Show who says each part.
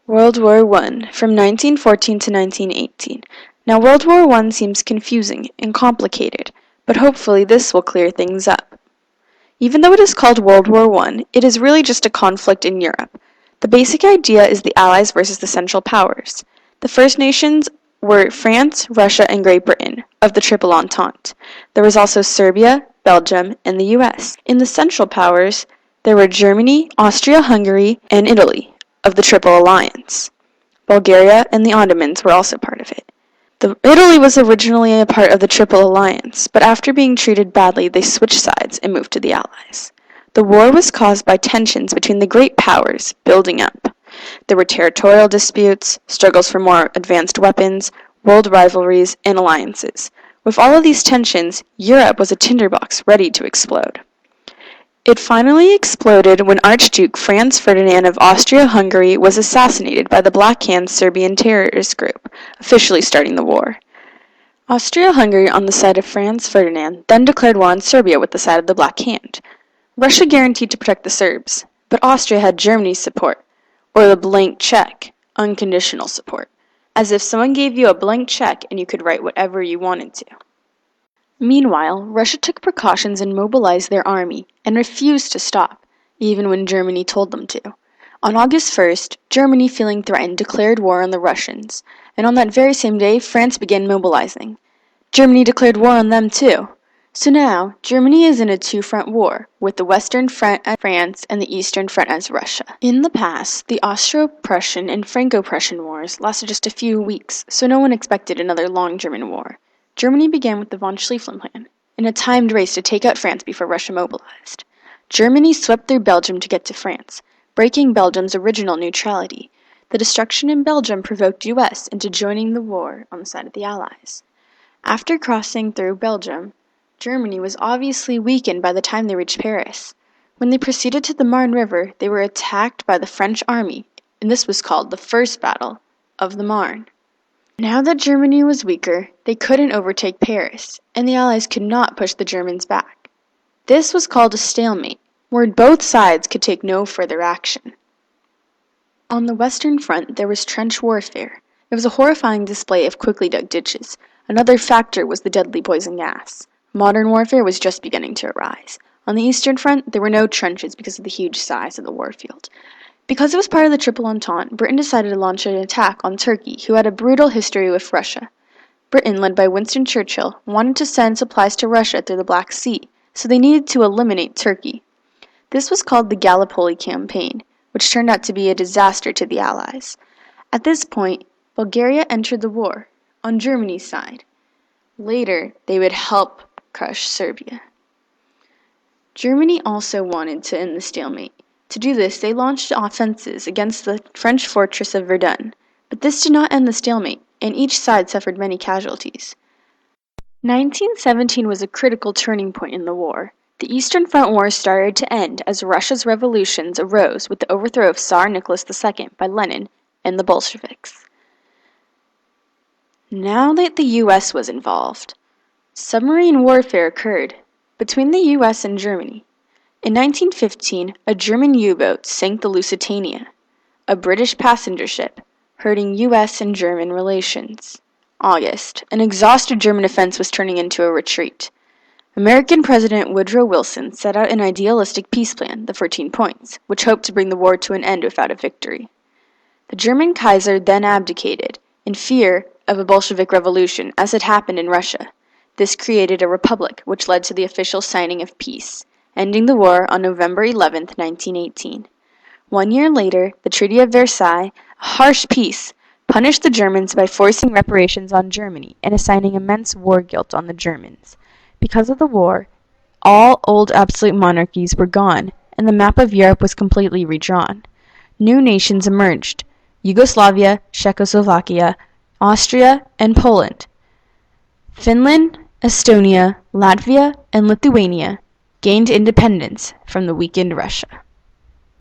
Speaker 1: World War I, from 1914 to 1918. Now World War I seems confusing and complicated, but hopefully this will clear things up. Even though it is called World War I, it is really just a conflict in Europe. The basic idea is the Allies versus the Central Powers. The first nations were France, Russia, and Great Britain, of the Triple Entente. There was also Serbia, Belgium, and the US. In the Central Powers, there were Germany, Austria-Hungary, and Italy, of the Triple Alliance. Bulgaria and the Ottomans were also part of it. Italy was originally a part of the Triple Alliance, but after being treated badly, they switched sides and moved to the Allies. The war was caused by tensions between the great powers building up. There were territorial disputes, struggles for more advanced weapons, world rivalries, and alliances. With all of these tensions, Europe was a tinderbox ready to explode. It finally exploded when Archduke Franz Ferdinand of Austria-Hungary was assassinated by the Black Hand Serbian terrorist group, officially starting the war. Austria-Hungary, on the side of Franz Ferdinand, then declared war on Serbia with the side of the Black Hand. Russia guaranteed to protect the Serbs, but Austria had Germany's support, or the blank check, unconditional support, as if someone gave you a blank check and you could write whatever you wanted to. Meanwhile, Russia took precautions and mobilized their army, and refused to stop, even when Germany told them to. On August 1st, Germany, feeling threatened, declared war on the Russians, and on that very same day, France began mobilizing. Germany declared war on them too. So now, Germany is in a two-front war, with the Western Front as France and the Eastern Front as Russia. In the past, the Austro-Prussian and Franco-Prussian wars lasted just a few weeks, so no one expected another long German war. Germany began with the von Schlieffen Plan, in a timed race to take out France before Russia mobilized. Germany swept through Belgium to get to France, breaking Belgium's original neutrality. The destruction in Belgium provoked US into joining the war on the side of the Allies. After crossing through Belgium, Germany was obviously weakened by the time they reached Paris. When they proceeded to the Marne River, they were attacked by the French army, and this was called the First Battle of the Marne. Now that Germany was weaker, they couldn't overtake Paris, and the Allies could not push the Germans back. This was called a stalemate, where both sides could take no further action. On the Western Front, there was trench warfare. It was a horrifying display of quickly dug ditches. Another factor was the deadly poison gas. Modern warfare was just beginning to arise. On the Eastern Front, there were no trenches because of the huge size of the warfield. Because it was part of the Triple Entente, Britain decided to launch an attack on Turkey, who had a brutal history with Russia. Britain, led by Winston Churchill, wanted to send supplies to Russia through the Black Sea, so they needed to eliminate Turkey. This was called the Gallipoli Campaign, which turned out to be a disaster to the Allies. At this point, Bulgaria entered the war, on Germany's side. Later, they would help crush Serbia. Germany also wanted to end the stalemate. To do this, they launched offenses against the French fortress of Verdun, but this did not end the stalemate, and each side suffered many casualties. 1917 was a critical turning point in the war. The Eastern Front War started to end as Russia's revolutions arose with the overthrow of Tsar Nicholas II by Lenin and the Bolsheviks. Now that the US was involved, submarine warfare occurred between the US and Germany. In 1915, a German U-boat sank the Lusitania, a British passenger ship, hurting US and German relations. August, an exhausted German offense was turning into a retreat. American President Woodrow Wilson set out an idealistic peace plan, the 14 Points, which hoped to bring the war to an end without a victory. The German Kaiser then abdicated, in fear of a Bolshevik revolution, as had happened in Russia. This created a republic, which led to the official signing of peace, ending the war on November 11, 1918. 1 year later, the Treaty of Versailles, a harsh peace, punished the Germans by forcing reparations on Germany and assigning immense war guilt on the Germans. Because of the war, all old absolute monarchies were gone, and the map of Europe was completely redrawn. New nations emerged: Yugoslavia, Czechoslovakia, Austria, and Poland. Finland, Estonia, Latvia, and Lithuania gained independence from the weakened Russia.